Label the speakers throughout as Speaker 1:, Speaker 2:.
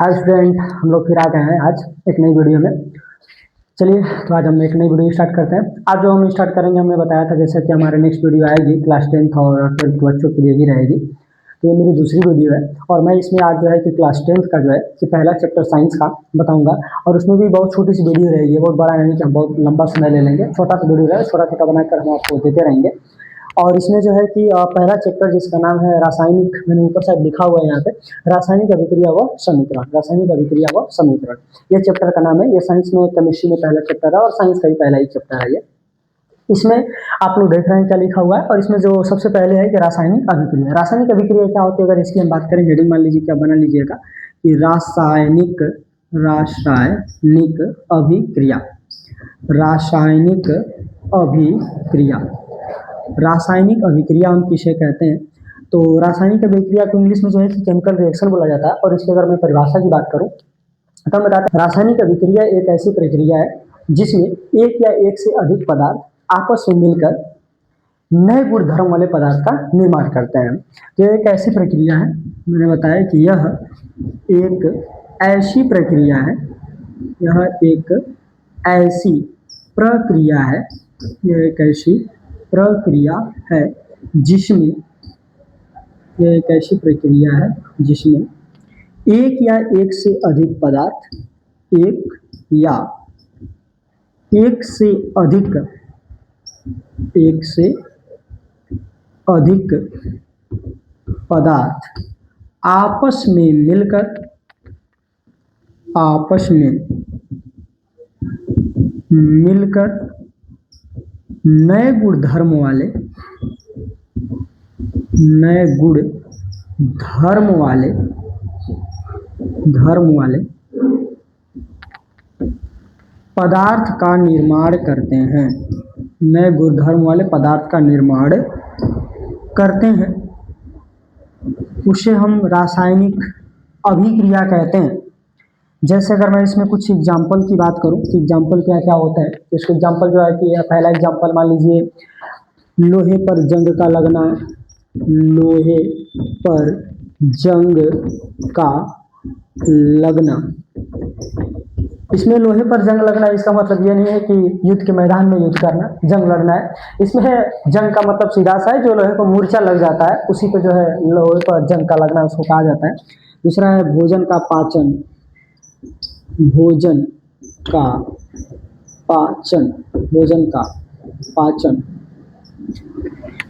Speaker 1: Hi student, हम लोग फिर आ गए हैं आज एक नई वीडियो में। चलिए तो आज हम एक नई वीडियो स्टार्ट करते हैं। आज जो हम स्टार्ट करेंगे, हमने बताया था जैसे कि हमारे नेक्स्ट वीडियो आएगी क्लास 10th और 12th बच्चों के लिए ही रहेगी। तो ये मेरी दूसरी वीडियो है और मैं इसमें आज जो है कि क्लास 10th का जो है कि पहला चैप्टर साइंस का बताऊंगा और उसमें भी बहुत छोटी सी वीडियो रहेगी, बहुत बड़ा नहीं कि हम बहुत लंबा समय ले लेंगे। छोटा सा वीडियो है, छोटा छोटा बनाकर हम आपको देते रहेंगे। और इसमें जो है कि पहला चैप्टर जिसका नाम है रासायनिक, मैंने ऊपर साइड लिखा हुआ है यहाँ पे, रासायनिक अभिक्रिया व समीकरण। रासायनिक अभिक्रिया व समीकरण ये चैप्टर का नाम है। ये साइंस में, केमिस्ट्री में पहला चैप्टर है और साइंस का भी पहला ही चैप्टर है ये। इसमें आप लोग देख रहे हैं क्या लिखा हुआ है, और इसमें जो सबसे पहले है कि रासायनिक अभिक्रिया। रासायनिक अभिक्रिया क्या होती है, अगर इसकी हम बात करें, हेडिंग मान लीजिए, क्या बना लीजिएगा कि रासायनिक रासायनिक अभिक्रिया। रासायनिक अभिक्रिया, रासायनिक अभिक्रिया हम किसे कहते हैं? तो रासायनिक अभिक्रिया को इंग्लिश में जो है कि केमिकल रिएक्शन बोला जाता है। और इसकी अगर मैं परिभाषा की बात करूं तो हम बताते हैं, रासायनिक अभिक्रिया एक ऐसी प्रक्रिया है जिसमें एक या एक से अधिक पदार्थ आपस में मिलकर नए गुण धर्म वाले पदार्थ का निर्माण करते हैं। तो एक ऐसी प्रक्रिया है, मैंने बताया कि यह एक ऐसी प्रक्रिया है, यह एक ऐसी प्रक्रिया है, यह एक ऐसी प्रक्रिया है जिसमें, यह एक ऐसी प्रक्रिया है जिसमें एक या एक से अधिक पदार्थ, एक या एक से अधिक, एक से अधिक पदार्थ आपस में मिलकर, आपस में मिलकर नए गुण धर्म वाले, नए गुण धर्म वाले, धर्म वाले पदार्थ का निर्माण करते हैं। नए गुण धर्म वाले पदार्थ का निर्माण करते हैं, उसे हम रासायनिक अभिक्रिया कहते हैं। जैसे अगर मैं इसमें कुछ एग्जाम्पल की बात करूं कि एग्जाम्पल क्या क्या होता है, इसको एग्जाम्पल जो है कि पहला एग्जाम्पल मान लीजिए लोहे पर जंग का लगना। लोहे पर जंग का लगना, इसमें लोहे पर जंग लगना, इसका मतलब ये नहीं है कि युद्ध के मैदान में युद्ध करना, जंग लड़ना है। इसमें जंग का मतलब सीधा सा है, जो लोहे को मूर्छा लग जाता है उसी पे जो है लोहे पर जंग का लगना उसको कहा जाता है। दूसरा है भोजन का पाचन, भोजन का पाचन, भोजन का पाचन।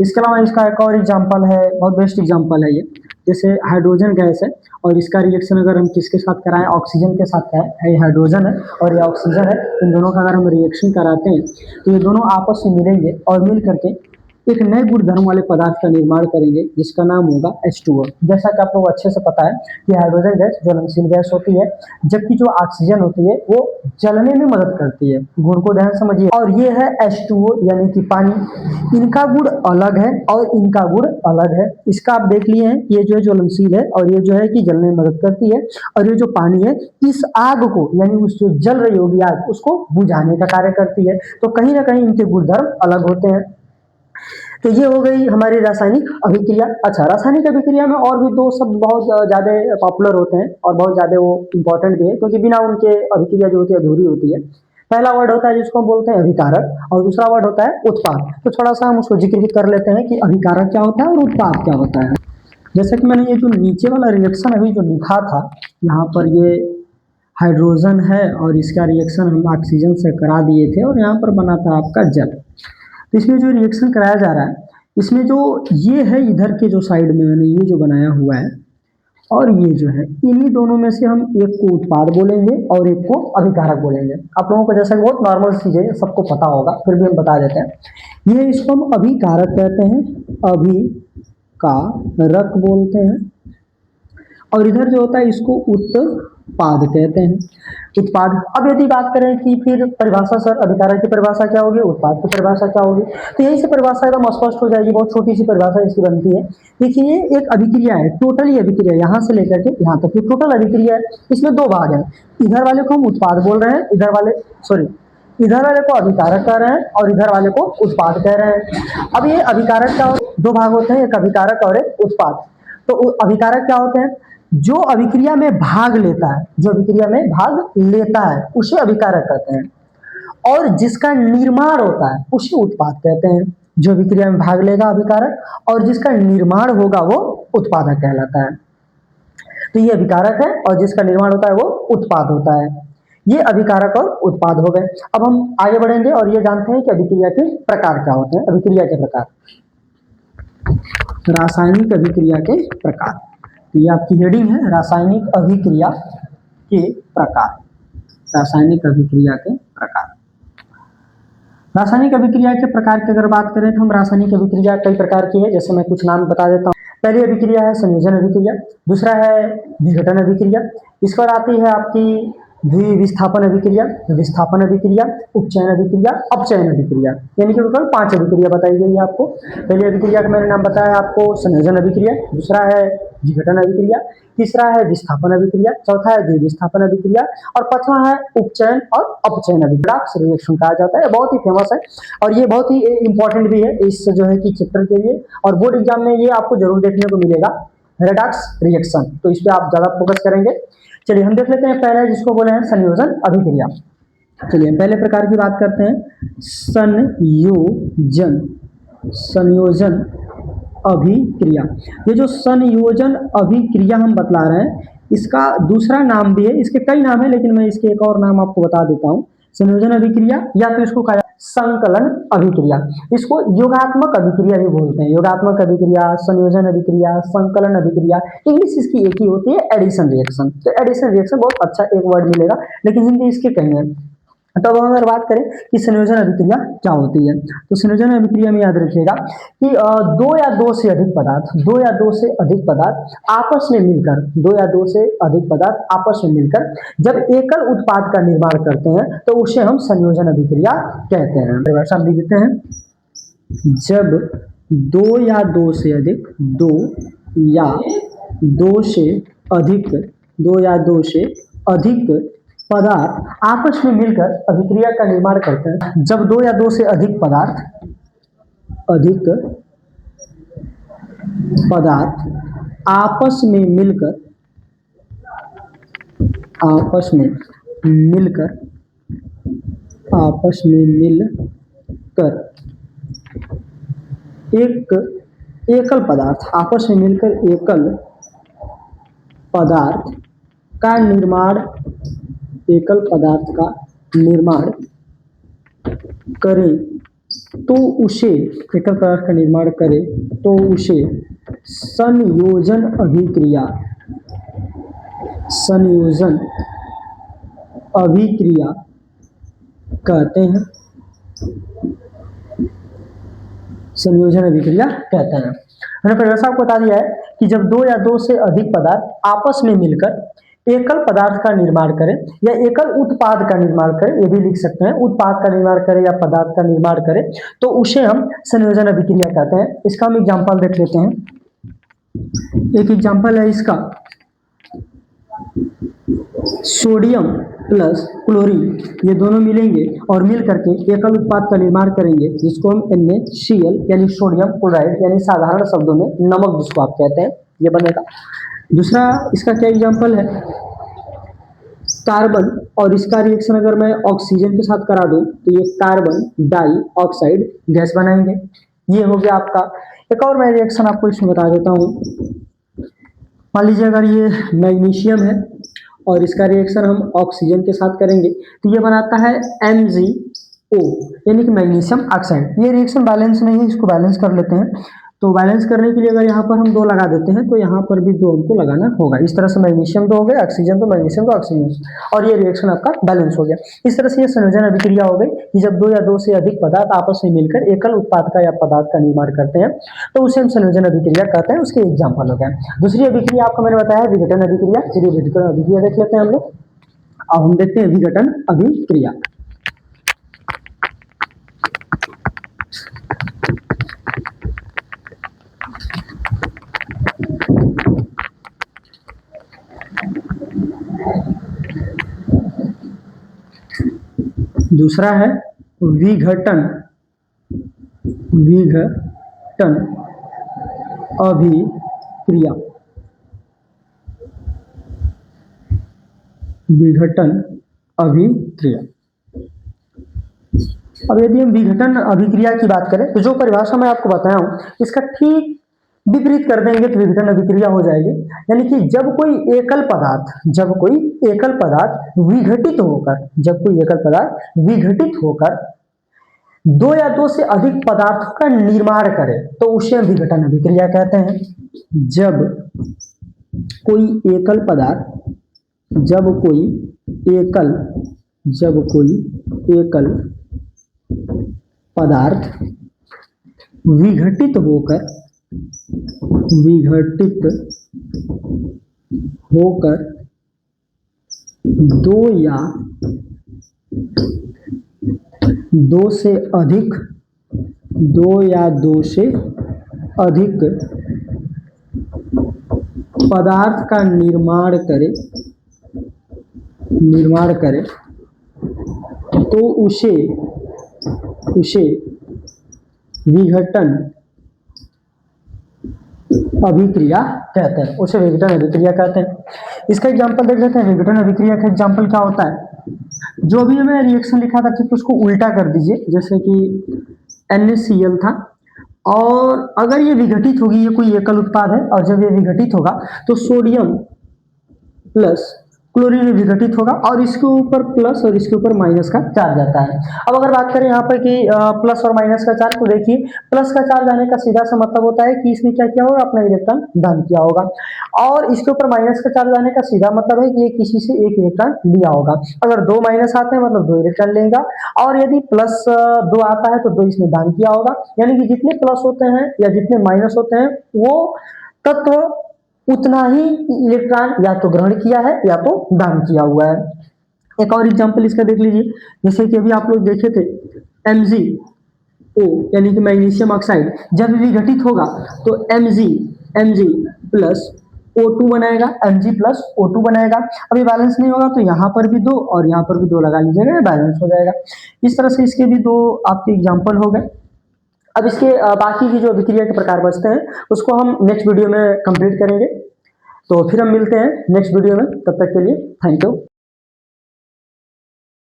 Speaker 1: इसके अलावा इसका एक और एग्जाम्पल है, बहुत बेस्ट एग्जाम्पल है ये। जैसे हाइड्रोजन गैस है और इसका रिएक्शन अगर हम किसके साथ कराएं, ऑक्सीजन के साथ कराएं। ये हाइड्रोजन है और ये ऑक्सीजन है, इन दोनों का अगर हम रिएक्शन कराते हैं तो ये दोनों आपस में मिलेंगे और मिल करके एक नए गुण धर्म वाले पदार्थ का निर्माण करेंगे जिसका नाम होगा H2O। जैसा कि आप लोग अच्छे से पता है कि हाइड्रोजन गैस ज्वलनशील गैस होती है, जबकि जो ऑक्सीजन होती है वो जलने में मदद करती है। गुण को ध्यान समझिए। और ये है H2O यानी कि पानी। इनका गुण अलग है और इनका गुण अलग है। इसका आप देख लिए हैं, ये जो है ज्वलनशील है और ये जो है कि जलने में मदद करती है। और ये जो पानी है इस आग को, यानी उस जो जल रही होगी आग, उसको बुझाने का कार्य करती है। तो कहीं ना कहीं इनके गुणधर्म अलग होते हैं। तो ये हो गई हमारी रासायनिक अभिक्रिया। अच्छा, रासायनिक अभिक्रिया में और भी दो शब्द बहुत ज़्यादा पॉपुलर होते हैं और बहुत ज़्यादा वो इम्पोर्टेंट भी है, क्योंकि बिना उनके अभिक्रिया जो होती है अधूरी होती है। पहला वर्ड होता है जिसको हम बोलते हैं अभिकारक और दूसरा वर्ड होता है उत्पाद। तो थोड़ा सा हम उसको जिक्र भी कर लेते हैं कि अभिकारक क्या होता है और उत्पाद क्या होता है। जैसे कि मैंने ये जो नीचे वाला रिएक्शन अभी जो लिखा था, यहाँ पर ये हाइड्रोजन है और इसका रिएक्शन हम ऑक्सीजन से करा दिए थे और यहाँ पर बना था आपका जल। तो इसमें जो रिएक्शन कराया जा रहा है, इसमें जो ये है इधर के जो साइड में मैंने ये जो बनाया हुआ है और ये जो है, इन्हीं दोनों में से हम एक को उत्पाद बोलेंगे और एक को अभिकारक बोलेंगे। आप लोगों को जैसा बहुत नॉर्मल चीज़ है, सबको पता होगा, फिर भी हम बता देते हैं। ये इसको हम अभिकारक कहते हैं, अभिकारक बोलते हैं। और इधर जो होता है इसको उत्पाद कहते हैं, उत्पाद। अब यदि बात करें कि फिर परिभाषा, सर अभिकारक की परिभाषा क्या होगी, उत्पाद की परिभाषा क्या होगी, तो यही से परिभाषा एकदम स्पष्ट हो जाएगी। बहुत छोटी सी परिभाषा इसकी बनती है। देखिए, ये एक अभिक्रिया है, टोटली अभिक्रिया, यहाँ से लेकर के यहाँ तक ये टोटल अभिक्रिया है। इसमें दो भाग है, इधर वाले को हम उत्पाद बोल रहे हैं, इधर वाले को अभिकारक कह रहे हैं और इधर वाले को उत्पाद कह रहे हैं। अब ये अभिकारक का दो भाग होते हैं, एक अभिकारक और एक उत्पाद। तो अभिकारक क्या होते हैं, जो अभिक्रिया में भाग लेता है, जो अभिक्रिया में भाग लेता है उसे अभिकारक कहते हैं, और जिसका निर्माण होता है उसे उत्पाद कहते हैं। जो अभिक्रिया में भाग लेगा अभिकारक, और जिसका निर्माण होगा वो उत्पादक कहलाता है। तो ये अभिकारक है और जिसका निर्माण होता है वो उत्पाद होता है। ये अभिकारक और उत्पाद हो गए। अब हम आगे बढ़ेंगे और ये जानते हैं कि अभिक्रिया के प्रकार क्या होते हैं। अभिक्रिया के प्रकार, रासायनिक अभिक्रिया के प्रकार, ये आपकी हेडिंग है, रासायनिक अभिक्रिया के प्रकार। रासायनिक अभिक्रिया के प्रकार, रासायनिक अभिक्रिया के प्रकार की अगर बात करें तो हम रासायनिक अभिक्रिया कई प्रकार की है, जैसे मैं कुछ नाम बता देता हूँ। पहली अभिक्रिया है संयोजन अभिक्रिया, दूसरा है विघटन अभिक्रिया, इस पर आती है आपकी द्विविस्थापन अभिक्रिया, विस्थापन अभिक्रिया, उपचयन अभिक्रिया, अपचयन अभिक्रिया, यानी कि टोटल 5 अभिक्रिया बताई गई है आपको। पहली अभिक्रिया का मैंने नाम बताया आपको संयोजन अभिक्रिया, दूसरा है विघटन अभिक्रिया, तीसरा है विस्थापन अभिक्रिया, चौथा है द्विविस्थापन अभिक्रिया, और पांचवा है उपचयन और अपचयन अभिक्रिया रिएक्शन कहा जाता है। बहुत ही फेमस है और ये बहुत ही इंपॉर्टेंट भी है इस जो है कि चैप्टर के लिए, और बोर्ड एग्जाम में ये आपको जरूर देखने को मिलेगा, रेडॉक्स रिएक्शन। तो इस पर आप ज्यादा फोकस करेंगे। चलिए हम देख लेते हैं पहले जिसको बोले हैं संयोजन अभिक्रिया। चलिए हम पहले प्रकार की बात करते हैं, संयोजन, संयोजन अभिक्रिया। ये जो संयोजन अभिक्रिया हम बतला रहे हैं, इसका दूसरा नाम भी है, इसके कई नाम है लेकिन मैं इसके एक और नाम आपको बता देता हूँ। संयोजन अभिक्रिया या तो इसको कहा संकलन अभिक्रिया, इसको योगात्मक अभिक्रिया भी बोलते हैं। योगात्मक अभिक्रिया, संयोजन अभिक्रिया, संकलन अभिक्रिया, इंग्लिश इसकी एक ही होती है, एडिशन रिएक्शन। तो एडिशन रिएक्शन बहुत अच्छा एक वर्ड मिलेगा, लेकिन हिंदी इसके कई है। तब हम अगर बात करें कि संयोजन अभिक्रिया क्या होती है, तो संयोजन अभिक्रिया में याद रखिएगा कि दो या दो से अधिक पदार्थ, दो या दो से अधिक पदार्थ आपस में मिलकर, दो या दो से अधिक पदार्थ आपस में मिलकर जब एकल उत्पाद का निर्माण करते हैं तो उसे हम संयोजन अभिक्रिया कहते हैं। परिभाषा हम लिख देते हैं, जब दो या दो से अधिक, दो या दो से अधिक, दो या दो से अधिक पदार्थ आपस में मिलकर अभिक्रिया का निर्माण करते हैं। जब दो या दो से अधिक पदार्थ, अधिक पदार्थ आपस में मिलकर, आपस में मिलकर, आपस में मिलकर एक एकल पदार्थ, आपस में मिलकर एकल पदार्थ का निर्माण, एकल पदार्थ का निर्माण करें तो उसे, एकल पदार्थ का निर्माण करें तो उसे संयोजन अभिक्रिया, संयोजन अभिक्रिया कहते हैं। संयोजन अभिक्रिया कहते हैं। मैंने परिभाषा आपको बता दिया है कि जब दो या दो से अधिक पदार्थ आपस में मिलकर एकल पदार्थ का निर्माण करें या एकल उत्पाद का निर्माण करें, ये भी लिख सकते हैं, उत्पाद का निर्माण करें या पदार्थ का निर्माण करें तो उसे हम संयोजन अभिक्रिया कहते हैं। इसका हम एग्जांपल देख लेते हैं। एक एग्जांपल है इसका, सोडियम प्लस क्लोरीन, ये दोनों मिलेंगे और मिल करके एकल उत्पाद का निर्माण करेंगे जिसको हम NaCl यानी सोडियम क्लोराइड, यानी साधारण शब्दों में नमक जिसको आप कहते हैं, ये बनेगा। दूसरा इसका क्या एग्जांपल है, कार्बन, और इसका रिएक्शन अगर मैं ऑक्सीजन के साथ करा दूं तो ये कार्बन डाई ऑक्साइड गैस बनाएंगे। ये हो गया आपका। एक और मैं रिएक्शन आपको इसमें बता देता हूँ। मान लीजिए अगर ये मैग्नीशियम है और इसका रिएक्शन हम ऑक्सीजन के साथ करेंगे तो ये बनाता है MgO यानी कि मैग्नीशियम ऑक्साइड। ये रिएक्शन बैलेंस नहीं है, इसको बैलेंस कर लेते हैं। तो बैलेंस करने के लिए अगर यहाँ पर हम 2 लगा देते हैं तो यहाँ पर भी 2 हमको लगाना होगा। इस तरह से मैग्नीशियम 2 हो गया, ऑक्सीजन तो मैग्नीशियम तो ऑक्सीजन, और ये रिएक्शन आपका बैलेंस हो गया। इस तरह से ये संयोजन अभिक्रिया हो गई कि जब 2 या 2 से अधिक पदार्थ आपस में मिलकर एकल उत्पाद का या पदार्थ का निर्माण करते हैं तो उसे हम संयोजन अभिक्रिया कहते हैं। उसके एग्जाम्पल हो गए। दूसरी अभिक्रिया आपको मैंने बताया विघटन अभिक्रिया। चलिए विघटन अभिक्रिया देख लेते हैं हम लोग। अब हम देखते हैं विघटन अभिक्रिया। दूसरा है विघटन, विघटन अभिक्रिया। विघटन अभिक्रिया। अब यदि हम विघटन अभिक्रिया की बात करें तो जो परिभाषा मैं आपको बताया हूं इसका ठीक विपरीत कर देंगे तो विघटन अभिक्रिया हो जाएगी। यानी कि जब कोई एकल पदार्थ विघटित होकर दो या दो से अधिक पदार्थों का निर्माण करे तो उसे हम विघटन अभिक्रिया कहते हैं। जब कोई एकल पदार्थ विघटित होकर दो या दो से अधिक पदार्थ का निर्माण करे तो उसे विघटन अभिक्रिया कहते हैं। इसका एग्जांपल देख लेते हैं। विघटन अभिक्रिया का एग्जांपल क्या होता है? जो भी हमें रिएक्शन लिखा था ठीक उसको उल्टा कर दीजिए। जैसे कि NaCl था और अगर ये विघटित होगी, ये कोई एकल उत्पाद है और जब ये विघटित होगा तो सोडियम प्लस क्लोरीन में विघटित होगा और इसके ऊपर प्लस और इसके ऊपर माइनस का चार्ज आता है। अब अगर बात करें यहाँ पर कि प्लस और माइनस का चार्ज, तो देखिए प्लस का चार्ज आने का सीधा सा मतलब होता है कि इसने क्या किया होगा, अपना इलेक्ट्रॉन दान किया होगा, और इसके ऊपर माइनस का चार्ज आने का सीधा मतलब है कि ये किसी से एक इलेक्ट्रॉन लिया होगा। अगर दो माइनस आते हैं मतलब दो इलेक्ट्रॉन लेगा, और यदि प्लस दो आता है तो दो इसने दान किया होगा। यानी कि जितने प्लस होते हैं या जितने माइनस होते हैं वो तत्व उतना ही इलेक्ट्रॉन या तो ग्रहण किया है या तो दान किया हुआ है। एक और एग्जांपल इसका देख लीजिए। जैसे कि अभी आप लोग देखे थे MgO यानी कि मैग्नीशियम ऑक्साइड जब विघटित होगा तो Mg प्लस O2 बनाएगा, Mg प्लस O2 बनाएगा। अभी बैलेंस नहीं होगा तो यहाँ पर भी दो और यहाँ पर भी दो लगा लीजिएगा, बैलेंस हो जाएगा। इस तरह से इसके भी दो आपके एग्जाम्पल हो गए। अब इसके बाकी की जो अभिक्रिया के प्रकार बचते हैं उसको हम नेक्स्ट वीडियो में कंप्लीट करेंगे। तो फिर हम मिलते हैं नेक्स्ट वीडियो में, तब तक के लिए थैंक यू।